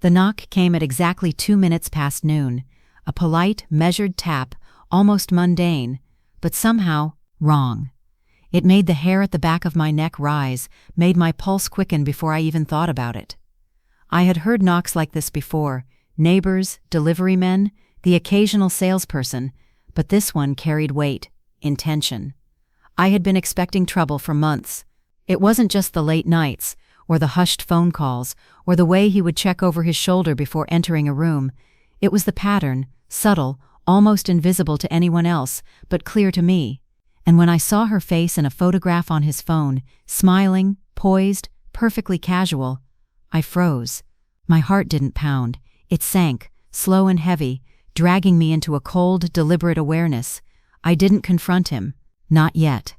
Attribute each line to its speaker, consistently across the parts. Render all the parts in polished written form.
Speaker 1: The knock came at exactly 2 minutes past noon, a polite, measured tap, almost mundane, but somehow wrong. It made the hair at the back of my neck rise, made my pulse quicken before I even thought about it. I had heard knocks like this before, neighbors, delivery men, the occasional salesperson, but this one carried weight, intention. I had been expecting trouble for months. It wasn't just the late nights, or the hushed phone calls, or the way he would check over his shoulder before entering a room. It was the pattern, subtle, almost invisible to anyone else, but clear to me. And when I saw her face in a photograph on his phone, smiling, poised, perfectly casual, I froze. My heart didn't pound. It sank, slow and heavy, dragging me into a cold, deliberate awareness. I didn't confront him. Not yet.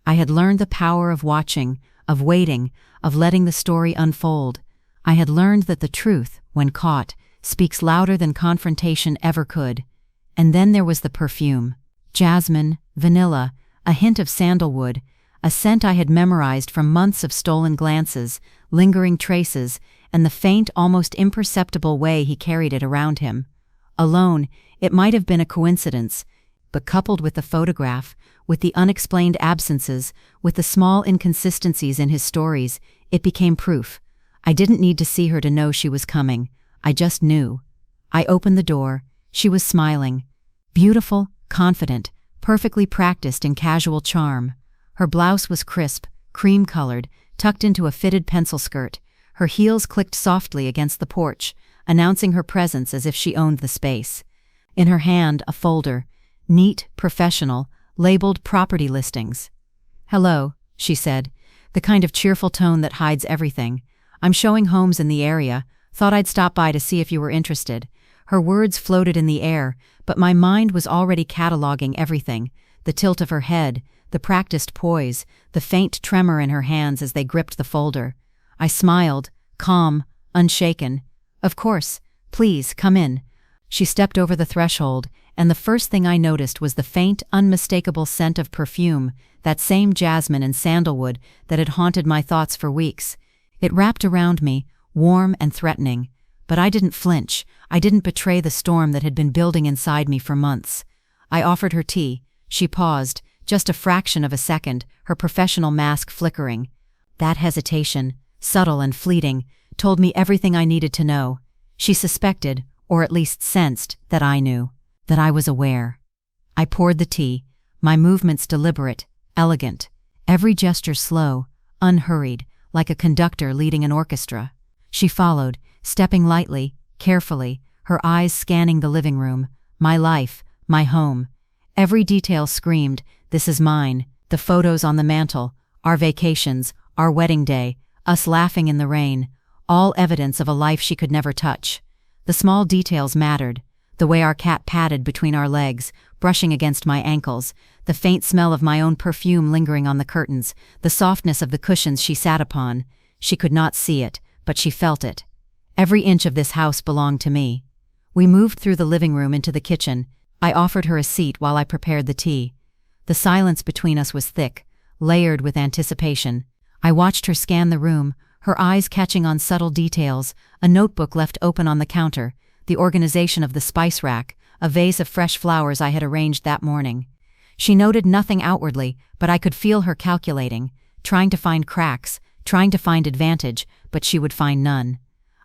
Speaker 1: I had learned the power of watching, of waiting, of letting the story unfold. I had learned that the truth, when caught, speaks louder than confrontation ever could. And then there was the perfume. Jasmine, vanilla, a hint of sandalwood, a scent I had memorized from months of stolen glances, lingering traces, and the faint, almost imperceptible way he carried it around him. Alone, it might have been a coincidence, but coupled with the photograph, with the unexplained absences, with the small inconsistencies in his stories, it became proof. I didn't need to see her to know she was coming. I just knew. I opened the door. She was smiling. Beautiful, confident, perfectly practiced in casual charm. Her blouse was crisp, cream-colored, tucked into a fitted pencil skirt. Her heels clicked softly against the porch, announcing her presence as if she owned the space. In her hand, a folder, neat, professional, labeled property listings. "Hello," she said, the kind of cheerful tone that hides everything. "I'm showing homes in the area. Thought I'd stop by to see if you were interested." Her words floated in the air, but my mind was already cataloging everything: the tilt of her head, the practiced poise, the faint tremor in her hands as they gripped the folder. I smiled, calm, unshaken. "Of course. Please, come in." She stepped over the threshold, and the first thing I noticed was the faint, unmistakable scent of perfume, that same jasmine and sandalwood that had haunted my thoughts for weeks. It wrapped around me, warm and threatening. But I didn't flinch. I didn't betray the storm that had been building inside me for months. I offered her tea. She paused, just a fraction of a second, her professional mask flickering. That hesitation, subtle and fleeting, told me everything I needed to know. She suspected, or at least sensed, that I knew, that I was aware. I poured the tea, my movements deliberate, elegant, every gesture slow, unhurried, like a conductor leading an orchestra. She followed, stepping lightly, carefully, her eyes scanning the living room, my life, my home. Every detail screamed, "This is mine." The photos on the mantel, our vacations, our wedding day, us laughing in the rain, all evidence of a life she could never touch. The small details mattered: the way our cat padded between our legs, brushing against my ankles, the faint smell of my own perfume lingering on the curtains, the softness of the cushions she sat upon. She could not see it, but she felt it. Every inch of this house belonged to me. We moved through the living room into the kitchen. I offered her a seat while I prepared the tea. The silence between us was thick, layered with anticipation. I watched her scan the room, her eyes catching on subtle details: a notebook left open on the counter, the organization of the spice rack, a vase of fresh flowers I had arranged that morning. She noted nothing outwardly, but I could feel her calculating, trying to find cracks, trying to find advantage, but she would find none.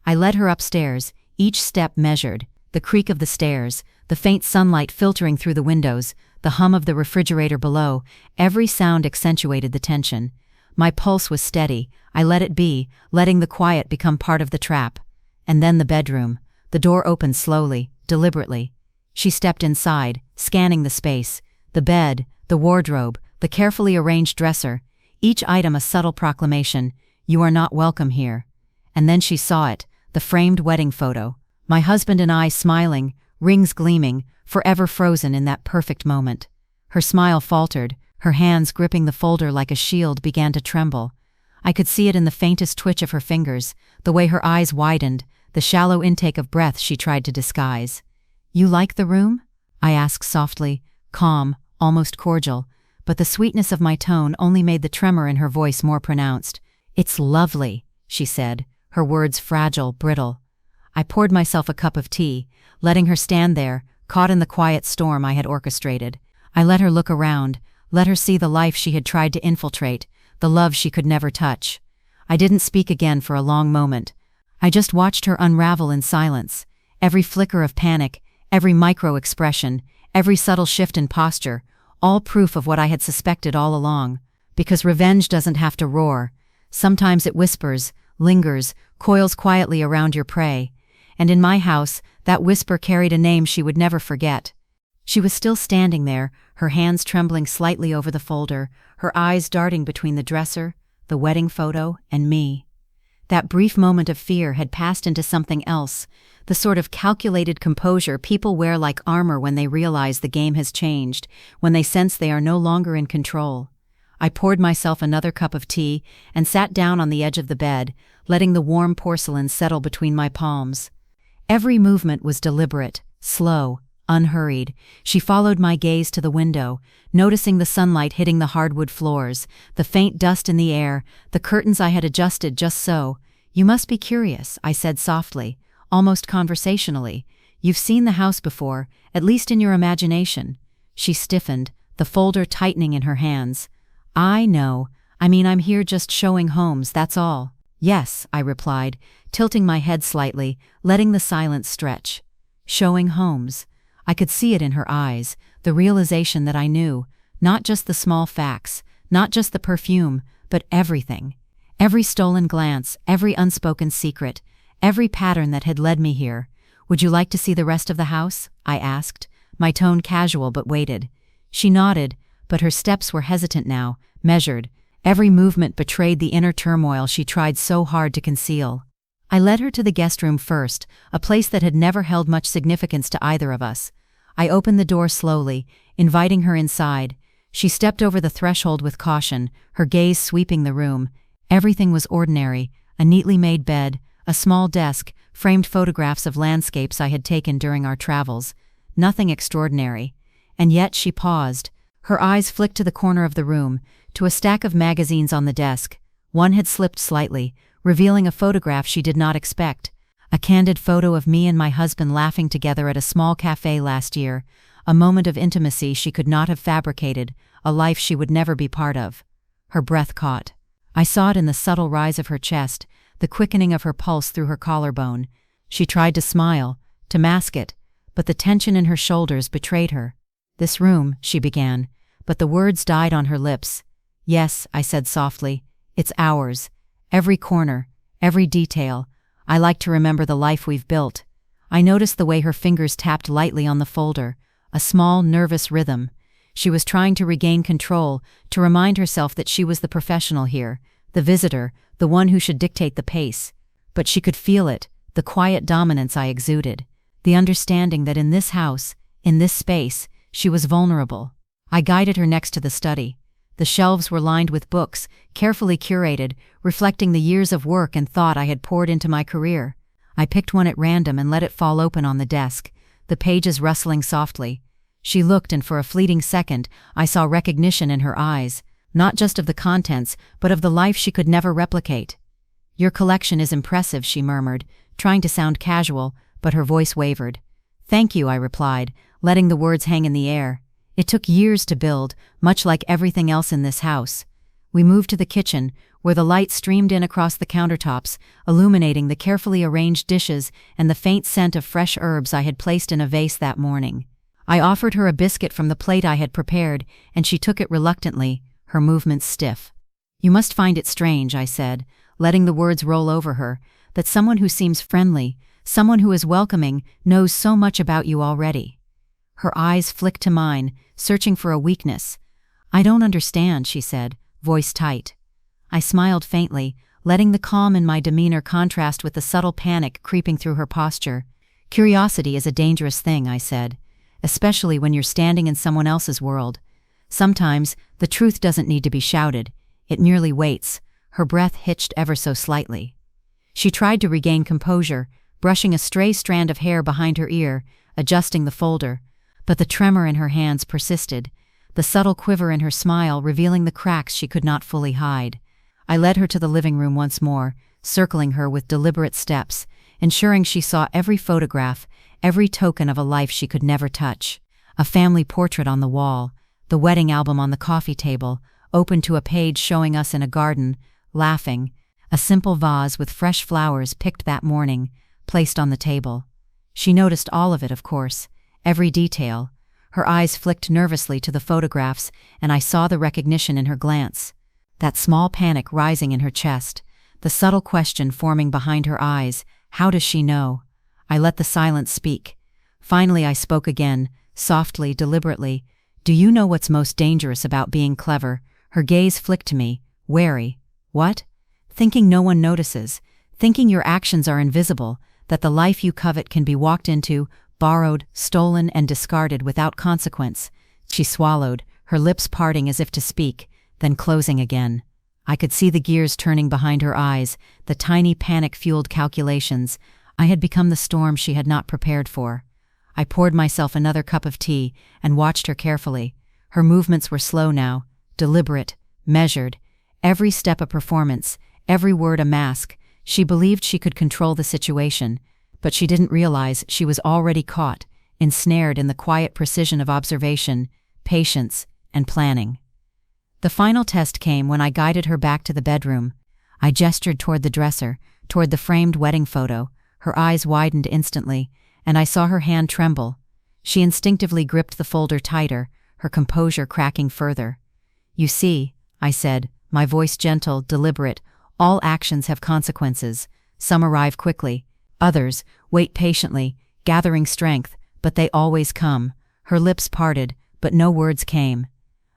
Speaker 1: I led her upstairs, each step measured: the creak of the stairs, the faint sunlight filtering through the windows, the hum of the refrigerator below. Every sound accentuated the tension. My pulse was steady. I let it be, letting the quiet become part of the trap. And then the bedroom. The door opened slowly, deliberately. She stepped inside, scanning the space: the bed, the wardrobe, the carefully arranged dresser, each item a subtle proclamation: "You are not welcome here." And then she saw it, the framed wedding photo. My husband and I smiling, rings gleaming, forever frozen in that perfect moment. Her smile faltered, her hands gripping the folder like a shield began to tremble. I could see it in the faintest twitch of her fingers, the way her eyes widened, the shallow intake of breath she tried to disguise. "You like the room?" I asked softly, calm, almost cordial, but the sweetness of my tone only made the tremor in her voice more pronounced. "It's lovely," she said, her words fragile, brittle. I poured myself a cup of tea, letting her stand there, caught in the quiet storm I had orchestrated. I let her look around, let her see the life she had tried to infiltrate, the love she could never touch. I didn't speak again for a long moment. I just watched her unravel in silence. Every flicker of panic, every micro-expression, every subtle shift in posture, all proof of what I had suspected all along. Because revenge doesn't have to roar. Sometimes it whispers, lingers, coils quietly around your prey. And in my house, that whisper carried a name she would never forget. She was still standing there, her hands trembling slightly over the folder, her eyes darting between the dresser, the wedding photo, and me. That brief moment of fear had passed into something else, the sort of calculated composure people wear like armor when they realize the game has changed, when they sense they are no longer in control. I poured myself another cup of tea and sat down on the edge of the bed, letting the warm porcelain settle between my palms. Every movement was deliberate, slow, unhurried. She followed my gaze to the window, noticing the sunlight hitting the hardwood floors, the faint dust in the air, the curtains I had adjusted just so. "You must be curious," I said softly, almost conversationally. "You've seen the house before, at least in your imagination." She stiffened, the folder tightening in her hands. "I know. I'm here just showing homes, that's all." "Yes," I replied, tilting my head slightly, letting the silence stretch. Showing homes. I could see it in her eyes, the realization that I knew, not just the small facts, not just the perfume, but everything. Every stolen glance, every unspoken secret, every pattern that had led me here. "Would you like to see the rest of the house?" I asked, my tone casual but weighted. She nodded, but her steps were hesitant now, measured. Every movement betrayed the inner turmoil she tried so hard to conceal. I led her to the guest room first, a place that had never held much significance to either of us. I opened the door slowly, inviting her inside. She stepped over the threshold with caution, her gaze sweeping the room. Everything was ordinary: a neatly made bed, a small desk, framed photographs of landscapes I had taken during our travels. Nothing extraordinary. And yet she paused. Her eyes flicked to the corner of the room, to a stack of magazines on the desk. One had slipped slightly, revealing a photograph she did not expect. A candid photo of me and my husband laughing together at a small cafe last year, a moment of intimacy she could not have fabricated, a life she would never be part of. Her breath caught. I saw it in the subtle rise of her chest, the quickening of her pulse through her collarbone. She tried to smile, to mask it, but the tension in her shoulders betrayed her. "This room," she began, but the words died on her lips. "Yes," I said softly, "it's ours. Every corner, every detail. I like to remember the life we've built." I noticed the way her fingers tapped lightly on the folder, a small, nervous rhythm. She was trying to regain control, to remind herself that she was the professional here, the visitor, the one who should dictate the pace. But she could feel it, the quiet dominance I exuded, the understanding that in this house, in this space, she was vulnerable. I guided her next to the study. The shelves were lined with books, carefully curated, reflecting the years of work and thought I had poured into my career. I picked one at random and let it fall open on the desk, the pages rustling softly. She looked, and for a fleeting second, I saw recognition in her eyes, not just of the contents, but of the life she could never replicate. "Your collection is impressive," she murmured, trying to sound casual, but her voice wavered. "Thank you," I replied, letting the words hang in the air. It took years to build, much like everything else in this house. We moved to the kitchen, where the light streamed in across the countertops, illuminating the carefully arranged dishes and the faint scent of fresh herbs I had placed in a vase that morning. I offered her a biscuit from the plate I had prepared, and she took it reluctantly, her movements stiff. "You must find it strange," I said, letting the words roll over her, "that someone who seems friendly, someone who is welcoming, knows so much about you already." Her eyes flicked to mine, searching for a weakness. "I don't understand," she said, voice tight. I smiled faintly, letting the calm in my demeanor contrast with the subtle panic creeping through her posture. "Curiosity is a dangerous thing," I said, "especially when you're standing in someone else's world. Sometimes the truth doesn't need to be shouted, it merely waits." Her breath hitched ever so slightly. She tried to regain composure, brushing a stray strand of hair behind her ear, adjusting the folder. But the tremor in her hands persisted, the subtle quiver in her smile revealing the cracks she could not fully hide. I led her to the living room once more, circling her with deliberate steps, ensuring she saw every photograph, every token of a life she could never touch. A family portrait on the wall, the wedding album on the coffee table, open to a page showing us in a garden, laughing, a simple vase with fresh flowers picked that morning, placed on the table. She noticed all of it, of course, every detail. Her eyes flicked nervously to the photographs, and I saw the recognition in her glance. That small panic rising in her chest, the subtle question forming behind her eyes, how does she know? I let the silence speak. Finally I spoke again, softly, deliberately. Do you know what's most dangerous about being clever? Her gaze flicked to me, wary. What? Thinking no one notices, thinking your actions are invisible, that the life you covet can be walked into, borrowed, stolen, and discarded without consequence. She swallowed, her lips parting as if to speak, then closing again. I could see the gears turning behind her eyes, the tiny panic-fueled calculations. I had become the storm she had not prepared for. I poured myself another cup of tea and watched her carefully. Her movements were slow now, deliberate, measured, every step a performance, every word a mask. She believed she could control the situation, but she didn't realize she was already caught, ensnared in the quiet precision of observation, patience, and planning. The final test came when I guided her back to the bedroom. I gestured toward the dresser, toward the framed wedding photo. Her eyes widened instantly, and I saw her hand tremble. She instinctively gripped the folder tighter, her composure cracking further. You see, I said, my voice gentle, deliberate, all actions have consequences. Some arrive quickly. Others wait patiently, gathering strength, but they always come. Her lips parted, but no words came.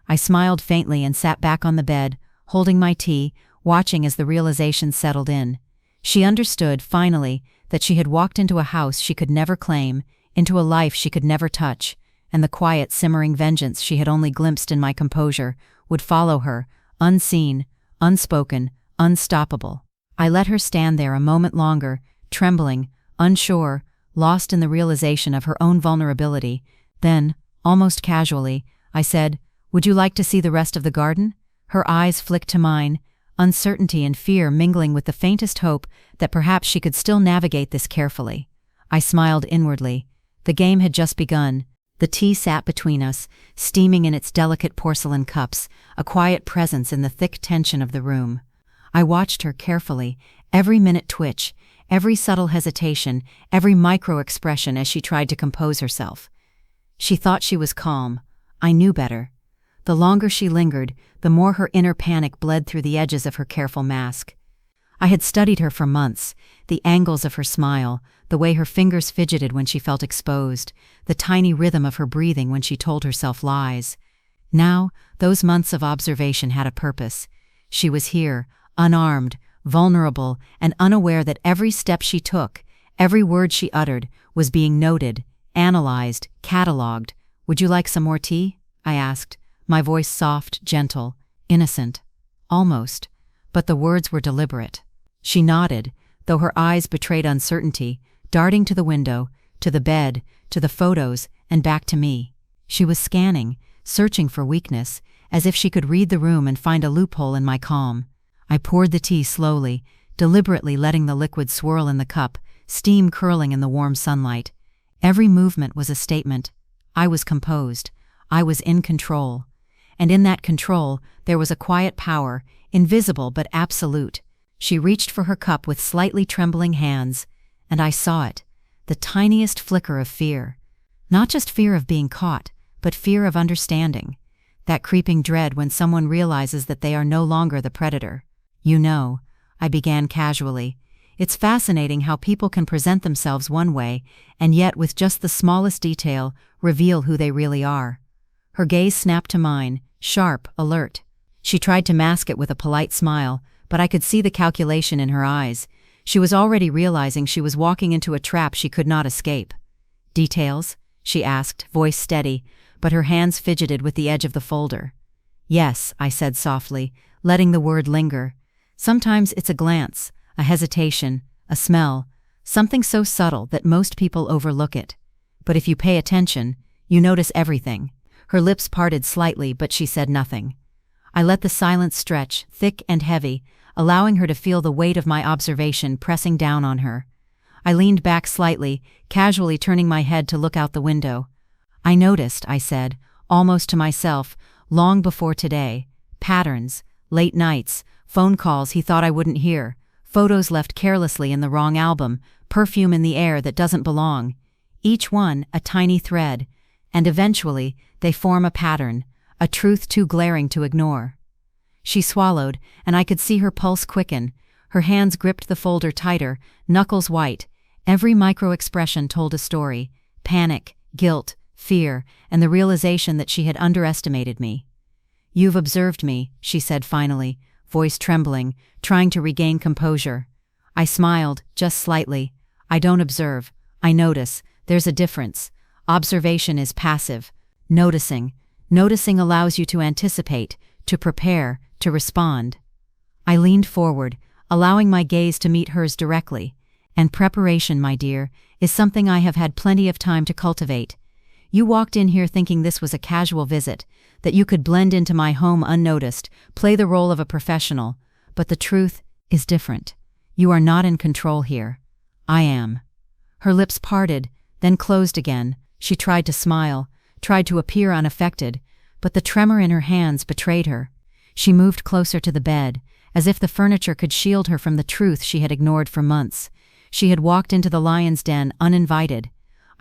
Speaker 1: I smiled faintly and sat back on the bed, holding my tea, watching as the realization settled in. She understood, finally, that she had walked into a house she could never claim, into a life she could never touch, and the quiet, simmering vengeance she had only glimpsed in my composure would follow her, unseen, unspoken, unstoppable. I let her stand there a moment longer, trembling, unsure, lost in the realization of her own vulnerability. Then, almost casually, I said, "Would you like to see the rest of the garden?" Her eyes flicked to mine, uncertainty and fear mingling with the faintest hope that perhaps she could still navigate this carefully. I smiled inwardly. The game had just begun. The tea sat between us, steaming in its delicate porcelain cups, a quiet presence in the thick tension of the room. I watched her carefully, every minute twitch, every subtle hesitation, every micro-expression as she tried to compose herself. She thought she was calm. I knew better. The longer she lingered, the more her inner panic bled through the edges of her careful mask. I had studied her for months, the angles of her smile, the way her fingers fidgeted when she felt exposed, the tiny rhythm of her breathing when she told herself lies. Now, those months of observation had a purpose. She was here, unarmed, vulnerable, and unaware that every step she took, every word she uttered, was being noted, analyzed, catalogued. "Would you like some more tea?" I asked, my voice soft, gentle, innocent. Almost. But the words were deliberate. She nodded, though her eyes betrayed uncertainty, darting to the window, to the bed, to the photos, and back to me. She was scanning, searching for weakness, as if she could read the room and find a loophole in my calm. I poured the tea slowly, deliberately letting the liquid swirl in the cup, steam curling in the warm sunlight. Every movement was a statement. I was composed. I was in control. And in that control, there was a quiet power, invisible but absolute. She reached for her cup with slightly trembling hands, and I saw it, the tiniest flicker of fear. Not just fear of being caught, but fear of understanding. That creeping dread when someone realizes that they are no longer the predator. "You know," I began casually, "it's fascinating how people can present themselves one way, and yet with just the smallest detail, reveal who they really are." Her gaze snapped to mine, sharp, alert. She tried to mask it with a polite smile, but I could see the calculation in her eyes. She was already realizing she was walking into a trap she could not escape. "Details?" she asked, voice steady, but her hands fidgeted with the edge of the folder. "Yes," I said softly, letting the word linger. "Sometimes it's a glance, a hesitation, a smell, something so subtle that most people overlook it. But if you pay attention, you notice everything." Her lips parted slightly, but she said nothing. I let the silence stretch, thick and heavy, allowing her to feel the weight of my observation pressing down on her. I leaned back slightly, casually turning my head to look out the window. "I noticed," I said, almost to myself, "long before today. Patterns, late nights, phone calls he thought I wouldn't hear, photos left carelessly in the wrong album, perfume in the air that doesn't belong. Each one a tiny thread, and eventually they form a pattern, a truth too glaring to ignore." She swallowed, and I could see her pulse quicken. Her hands gripped the folder tighter, knuckles white. Every micro-expression told a story: panic, guilt, fear, and the realization that she had underestimated me. "You've observed me," she said finally, voice trembling, trying to regain composure. I smiled, just slightly. "I don't observe. I notice. There's a difference. Observation is passive. Noticing allows you to anticipate, to prepare, to respond." I leaned forward, allowing my gaze to meet hers directly. "And preparation, my dear, is something I have had plenty of time to cultivate. You walked in here thinking this was a casual visit, that you could blend into my home unnoticed, play the role of a professional. But the truth is different. You are not in control here. I am." Her lips parted, then closed again. She tried to smile, tried to appear unaffected, but the tremor in her hands betrayed her. She moved closer to the bed, as if the furniture could shield her from the truth she had ignored for months. She had walked into the lion's den uninvited.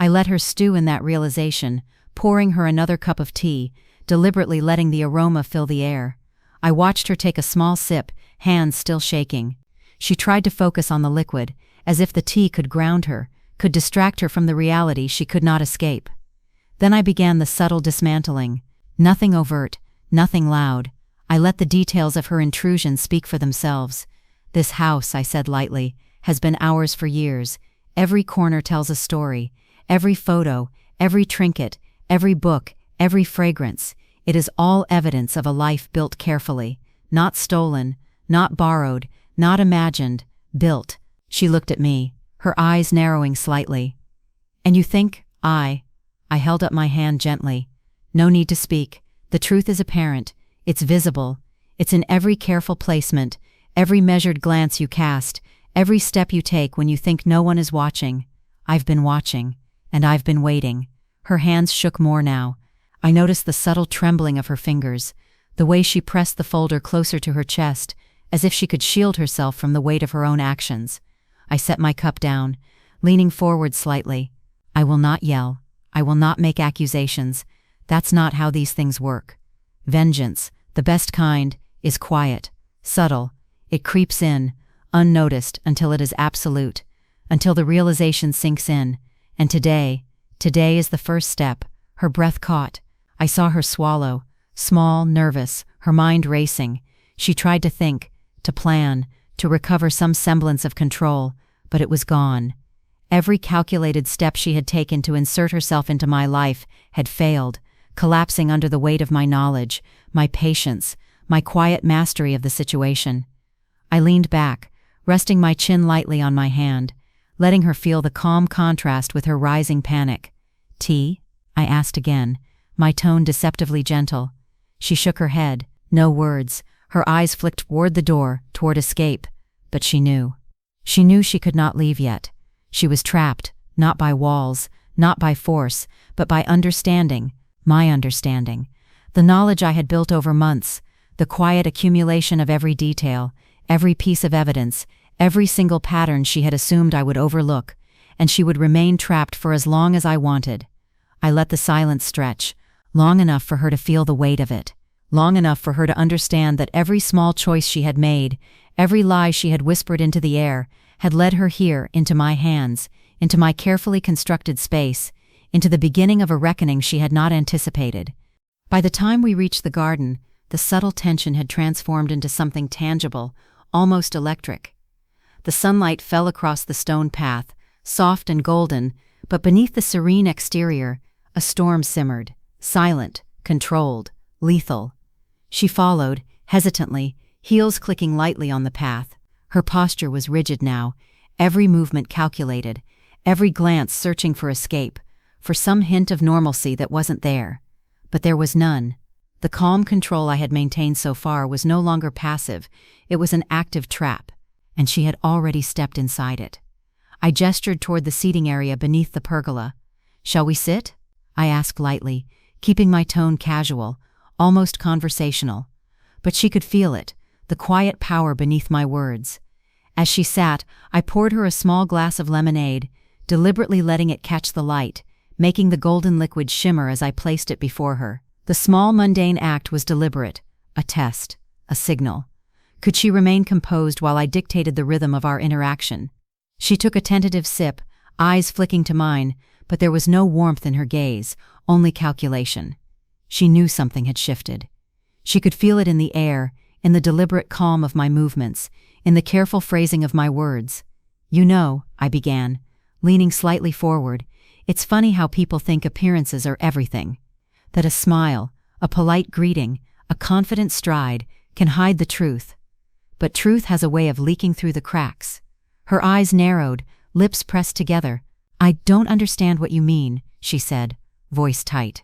Speaker 1: I let her stew in that realization, pouring her another cup of tea, deliberately letting the aroma fill the air. I watched her take a small sip, hands still shaking. She tried to focus on the liquid, as if the tea could ground her, could distract her from the reality she could not escape. Then I began the subtle dismantling. Nothing overt, nothing loud. I let the details of her intrusion speak for themselves. "This house," I said lightly, "has been ours for years. Every corner tells a story. Every photo, every trinket, every book, every fragrance. It is all evidence of a life built carefully. Not stolen, not borrowed, not imagined, built." She looked at me, her eyes narrowing slightly. "And you think I held up my hand gently. "No need to speak. The truth is apparent. It's visible. It's in every careful placement, every measured glance you cast, every step you take when you think no one is watching. I've been watching, and I've been waiting." Her hands shook more now. I noticed the subtle trembling of her fingers, the way she pressed the folder closer to her chest, as if she could shield herself from the weight of her own actions. I set my cup down, leaning forward slightly. "I will not yell. I will not make accusations. That's not how these things work. Vengeance, the best kind, is quiet, subtle. It creeps in, unnoticed until it is absolute, until the realization sinks in. And today is the first step." Her breath caught. I saw her swallow, small, nervous, her mind racing. She tried to think, to plan, to recover some semblance of control, but it was gone. Every calculated step she had taken to insert herself into my life had failed, collapsing under the weight of my knowledge, my patience, my quiet mastery of the situation. I leaned back, resting my chin lightly on my hand, letting her feel the calm contrast with her rising panic. "Tea?" I asked again, my tone deceptively gentle. She shook her head, no words. Her eyes flicked toward the door, toward escape. But she knew. She knew she could not leave yet. She was trapped, not by walls, not by force, but by understanding, my understanding. The knowledge I had built over months, the quiet accumulation of every detail, every piece of evidence, every single pattern she had assumed I would overlook, and she would remain trapped for as long as I wanted. I let the silence stretch, long enough for her to feel the weight of it, long enough for her to understand that every small choice she had made, every lie she had whispered into the air, had led her here into my hands, into my carefully constructed space, into the beginning of a reckoning she had not anticipated. By the time we reached the garden, the subtle tension had transformed into something tangible, almost electric. The sunlight fell across the stone path, soft and golden, but beneath the serene exterior, a storm simmered, silent, controlled, lethal. She followed, hesitantly, heels clicking lightly on the path. Her posture was rigid now, every movement calculated, every glance searching for escape, for some hint of normalcy that wasn't there. But there was none. The calm control I had maintained so far was no longer passive, it was an active trap, and she had already stepped inside it. I gestured toward the seating area beneath the pergola. "Shall we sit?" I asked lightly, keeping my tone casual, almost conversational. But she could feel it, the quiet power beneath my words. As she sat, I poured her a small glass of lemonade, deliberately letting it catch the light, making the golden liquid shimmer as I placed it before her. The small mundane act was deliberate, a test, a signal. Could she remain composed while I dictated the rhythm of our interaction? She took a tentative sip, eyes flicking to mine, but there was no warmth in her gaze, only calculation. She knew something had shifted. She could feel it in the air, in the deliberate calm of my movements, in the careful phrasing of my words. "You know," I began, leaning slightly forward, "it's funny how people think appearances are everything. That a smile, a polite greeting, a confident stride can hide the truth. But truth has a way of leaking through the cracks." Her eyes narrowed, lips pressed together. "I don't understand what you mean," she said, voice tight.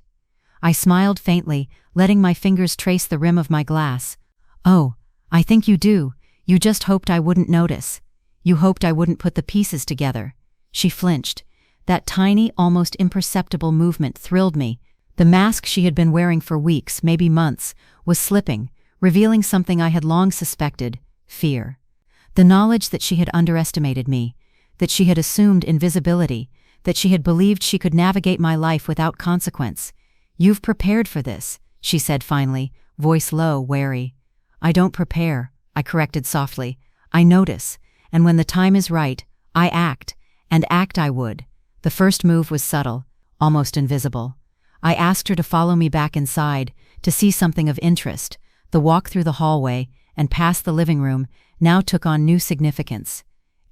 Speaker 1: I smiled faintly, letting my fingers trace the rim of my glass. "Oh, I think you do. You just hoped I wouldn't notice. You hoped I wouldn't put the pieces together." She flinched. That tiny, almost imperceptible movement thrilled me. The mask she had been wearing for weeks, maybe months, was slipping, revealing something I had long suspected: fear. The knowledge that she had underestimated me, that she had assumed invisibility, that she had believed she could navigate my life without consequence. "You've prepared for this," she said finally, voice low, wary. "I don't prepare," I corrected softly. "I notice, and when the time is right, I act, and act I would." The first move was subtle, almost invisible. I asked her to follow me back inside, to see something of interest. The walk through the hallway and past the living room now took on new significance.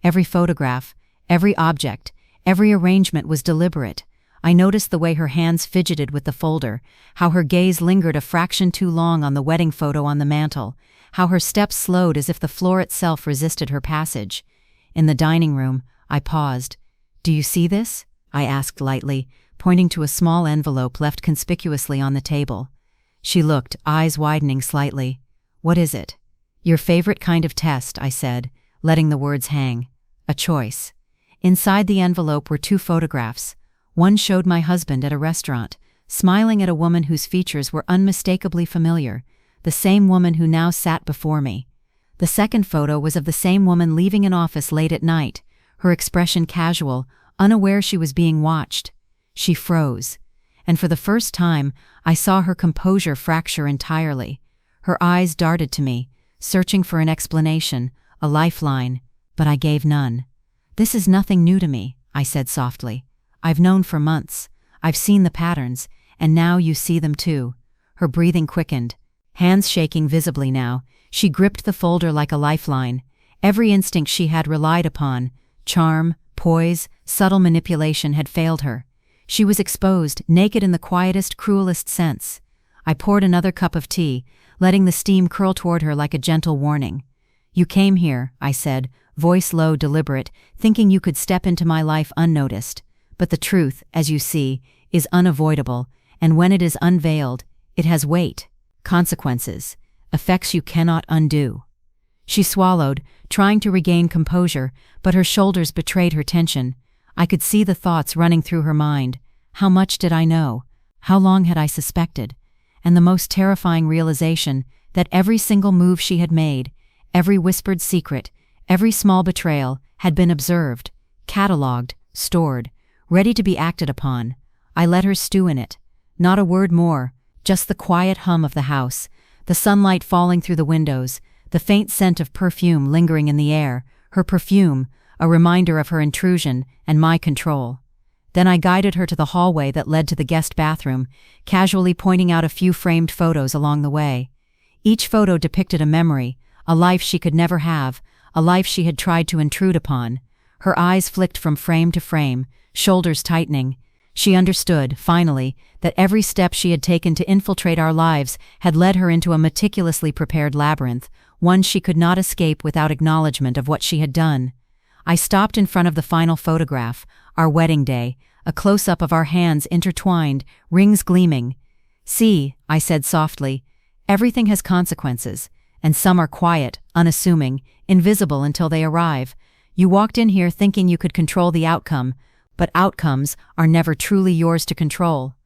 Speaker 1: Every photograph, every object, every arrangement was deliberate. I noticed the way her hands fidgeted with the folder, how her gaze lingered a fraction too long on the wedding photo on the mantel, how her steps slowed as if the floor itself resisted her passage. In the dining room, I paused. "Do you see this?" I asked lightly, pointing to a small envelope left conspicuously on the table. She looked, eyes widening slightly. "What is it?" "Your favorite kind of test," I said, letting the words hang. "A choice." Inside the envelope were two photographs. One showed my husband at a restaurant, smiling at a woman whose features were unmistakably familiar, the same woman who now sat before me. The second photo was of the same woman leaving an office late at night, her expression casual, unaware she was being watched. She froze, and for the first time, I saw her composure fracture entirely. Her eyes darted to me, searching for an explanation, a lifeline, but I gave none. "This is nothing new to me," I said softly. "I've known for months. I've seen the patterns, and now you see them too." Her breathing quickened. Hands shaking visibly now, she gripped the folder like a lifeline. Every instinct she had relied upon, charm, poise, subtle manipulation, had failed her. She was exposed, naked in the quietest, cruelest sense. I poured another cup of tea, letting the steam curl toward her like a gentle warning. "You came here," I said, voice low, deliberate, "thinking you could step into my life unnoticed. But the truth, as you see, is unavoidable, and when it is unveiled, it has weight, consequences, effects you cannot undo." She swallowed, trying to regain composure, but her shoulders betrayed her tension. I could see the thoughts running through her mind. How much did I know? How long had I suspected? And the most terrifying realization, that every single move she had made, every whispered secret, every small betrayal, had been observed, catalogued, stored, ready to be acted upon. I let her stew in it. Not a word more, just the quiet hum of the house, the sunlight falling through the windows, the faint scent of perfume lingering in the air, her perfume, a reminder of her intrusion and my control. Then I guided her to the hallway that led to the guest bathroom, casually pointing out a few framed photos along the way. Each photo depicted a memory, a life she could never have, a life she had tried to intrude upon. Her eyes flicked from frame to frame, shoulders tightening. She understood, finally, that every step she had taken to infiltrate our lives had led her into a meticulously prepared labyrinth, one she could not escape without acknowledgement of what she had done. I stopped in front of the final photograph, our wedding day, a close-up of our hands intertwined, rings gleaming. "See," I said softly, "everything has consequences, and some are quiet, unassuming, invisible until they arrive. You walked in here thinking you could control the outcome, but outcomes are never truly yours to control."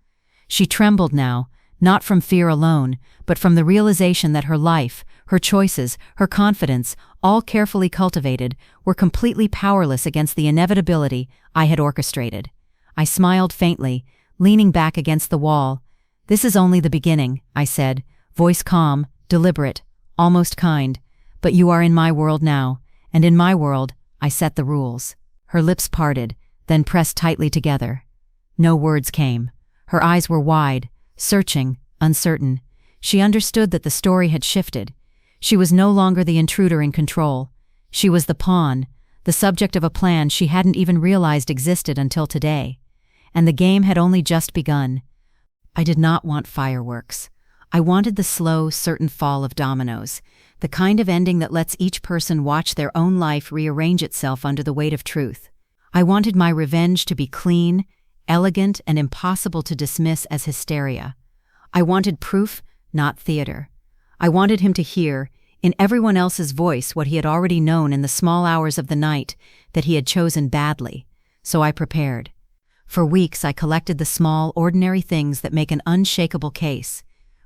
Speaker 1: She trembled now, not from fear alone, but from the realization that her life, her choices, her confidence, all carefully cultivated, were completely powerless against the inevitability I had orchestrated. I smiled faintly, leaning back against the wall. "This is only the beginning," I said, voice calm, deliberate, almost kind. "But you are in my world now, and in my world, I set the rules." Her lips parted, then pressed tightly together. No words came. Her eyes were wide, searching, uncertain. She understood that the story had shifted. She was no longer the intruder in control. She was the pawn, the subject of a plan she hadn't even realized existed until today. And the game had only just begun. I did not want fireworks. I wanted the slow, certain fall of dominoes, the kind of ending that lets each person watch their own life rearrange itself under the weight of truth. I wanted my revenge to be clean, elegant, and impossible to dismiss as hysteria. I wanted proof, not theater. I wanted him to hear, in everyone else's voice, what he had already known in the small hours of the night, that he had chosen badly. So I prepared. For weeks I collected the small, ordinary things that make an unshakable case.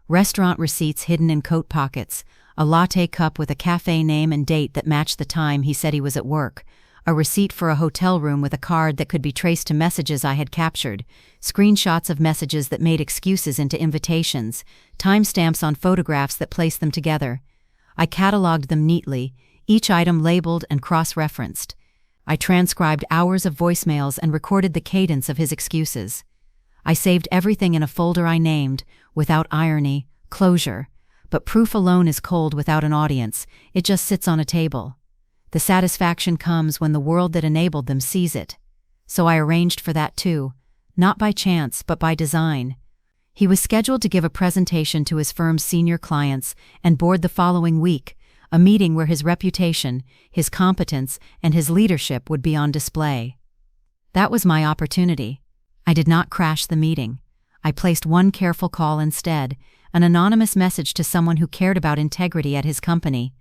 Speaker 1: Restaurant receipts hidden in coat pockets, a latte cup with a cafe name and date that matched the time he said he was at work, a receipt for a hotel room with a card that could be traced to messages I had captured, screenshots of messages that made excuses into invitations, timestamps on photographs that placed them together. I cataloged them neatly, each item labeled and cross-referenced. I transcribed hours of voicemails and recorded the cadence of his excuses. I saved everything in a folder I named, without irony, closure. But proof alone is cold without an audience, it just sits on a table. The satisfaction comes when the world that enabled them sees it. So I arranged for that too, not by chance but by design. He was scheduled to give a presentation to his firm's senior clients and board the following week, a meeting where his reputation, his competence, and his leadership would be on display. That was my opportunity. I did not crash the meeting. I placed one careful call instead, an anonymous message to someone who cared about integrity at his company.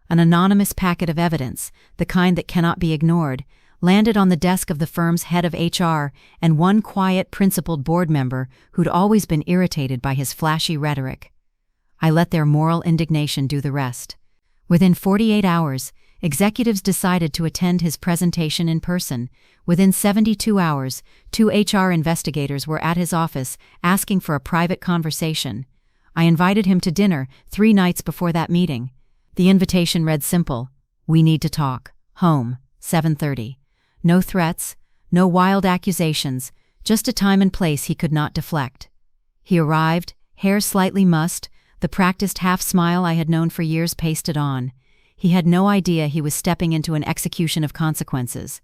Speaker 1: An anonymous packet of evidence, the kind that cannot be ignored, landed on the desk of the firm's head of HR and one quiet, principled board member who'd always been irritated by his flashy rhetoric. I let their moral indignation do the rest. Within 48 hours, executives decided to attend his presentation in person. Within 72 hours, 2 HR investigators were at his office asking for a private conversation. I invited him to dinner 3 nights before that meeting. The invitation read simple: "We need to talk. Home, 7:30. No threats, no wild accusations, just a time and place he could not deflect." He arrived, hair slightly mussed, the practiced half-smile I had known for years pasted on. He had no idea he was stepping into an execution of consequences.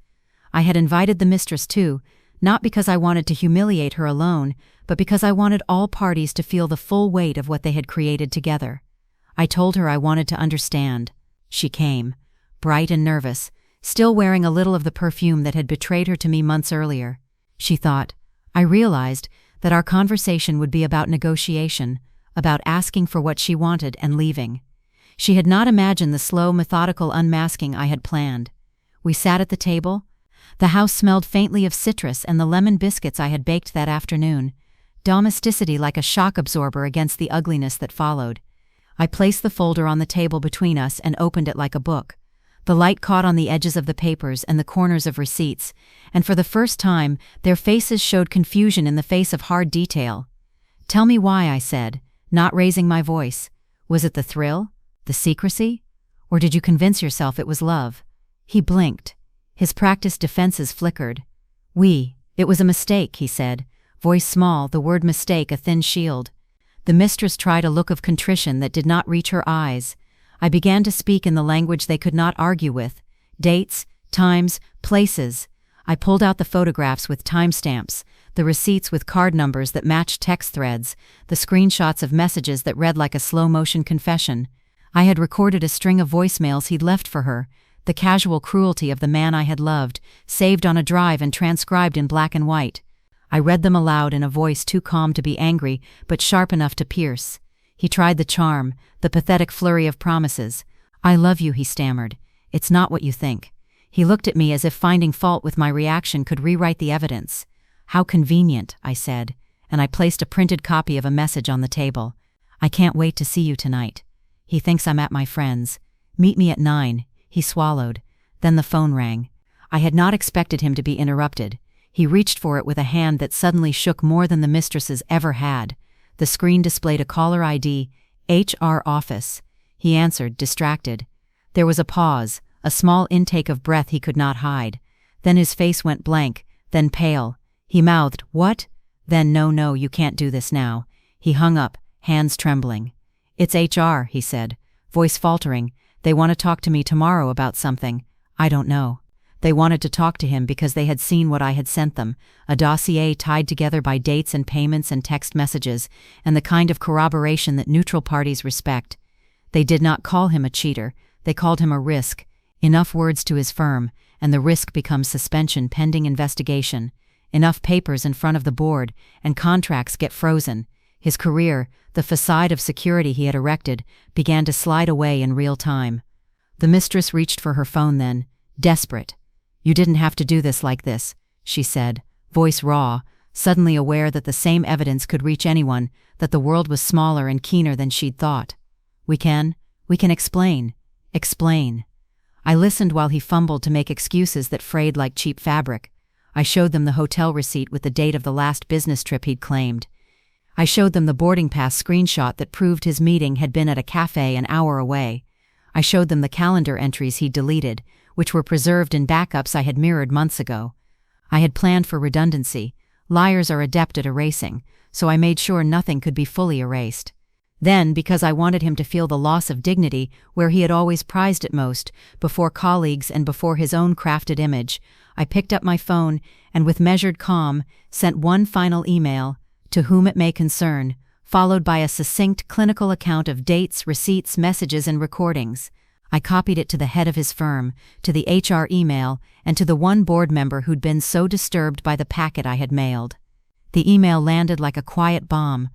Speaker 1: I had invited the mistress too, not because I wanted to humiliate her alone, but because I wanted all parties to feel the full weight of what they had created together. I told her I wanted to understand. She came, bright and nervous, still wearing a little of the perfume that had betrayed her to me months earlier. She thought. I realized that our conversation would be about negotiation, about asking for what she wanted and leaving. She had not imagined the slow, methodical unmasking I had planned. We sat at the table. The house smelled faintly of citrus and the lemon biscuits I had baked that afternoon, domesticity like a shock absorber against the ugliness that followed. I placed the folder on the table between us and opened it like a book. The light caught on the edges of the papers and the corners of receipts, and for the first time, their faces showed confusion in the face of hard detail. "Tell me why," I said, not raising my voice. "Was it the thrill? The secrecy? Or did you convince yourself it was love?" He blinked. His practiced defenses flickered. It was a mistake," he said, voice small, the word mistake a thin shield. The mistress tried a look of contrition that did not reach her eyes. I began to speak in the language they could not argue with. Dates, times, places. I pulled out the photographs with timestamps, the receipts with card numbers that matched text threads, the screenshots of messages that read like a slow-motion confession. I had recorded a string of voicemails he'd left for her, the casual cruelty of the man I had loved, saved on a drive and transcribed in black and white. I read them aloud in a voice too calm to be angry, but sharp enough to pierce. He tried the charm, the pathetic flurry of promises. "I love you," he stammered. "It's not what you think." He looked at me as if finding fault with my reaction could rewrite the evidence. "How convenient," I said, and I placed a printed copy of a message on the table. "I can't wait to see you tonight. He thinks I'm at my friend's. Meet me at 9. He swallowed. Then the phone rang. I had not expected him to be interrupted. He reached for it with a hand that suddenly shook more than the mistress's ever had. The screen displayed a caller ID, HR office. He answered, distracted. There was a pause, a small intake of breath he could not hide. Then his face went blank, then pale. He mouthed, "What?" Then, "No, you can't do this now." He hung up, hands trembling. "It's HR," he said, voice faltering. "They want to talk to me tomorrow about something. I don't know." They wanted to talk to him because they had seen what I had sent them, a dossier tied together by dates and payments and text messages, and the kind of corroboration that neutral parties respect. They did not call him a cheater, they called him a risk. Enough words to his firm, and the risk becomes suspension pending investigation. Enough papers in front of the board, and contracts get frozen. His career, the facade of security he had erected, began to slide away in real time. The mistress reached for her phone then, desperate. "You didn't have to do this like this," she said, voice raw, suddenly aware that the same evidence could reach anyone, that the world was smaller and keener than she'd thought. We can explain. Explain." I listened while he fumbled to make excuses that frayed like cheap fabric. I showed them the hotel receipt with the date of the last business trip he'd claimed. I showed them the boarding pass screenshot that proved his meeting had been at a cafe an hour away. I showed them the calendar entries he'd deleted, which were preserved in backups I had mirrored months ago. I had planned for redundancy. Liars are adept at erasing, so I made sure nothing could be fully erased. Then, because I wanted him to feel the loss of dignity where he had always prized it most, before colleagues and before his own crafted image, I picked up my phone and with measured calm sent one final email, "To whom it may concern," followed by a succinct clinical account of dates, receipts, messages, and recordings. I copied it to the head of his firm, to the HR email, and to the one board member who'd been so disturbed by the packet I had mailed. The email landed like a quiet bomb,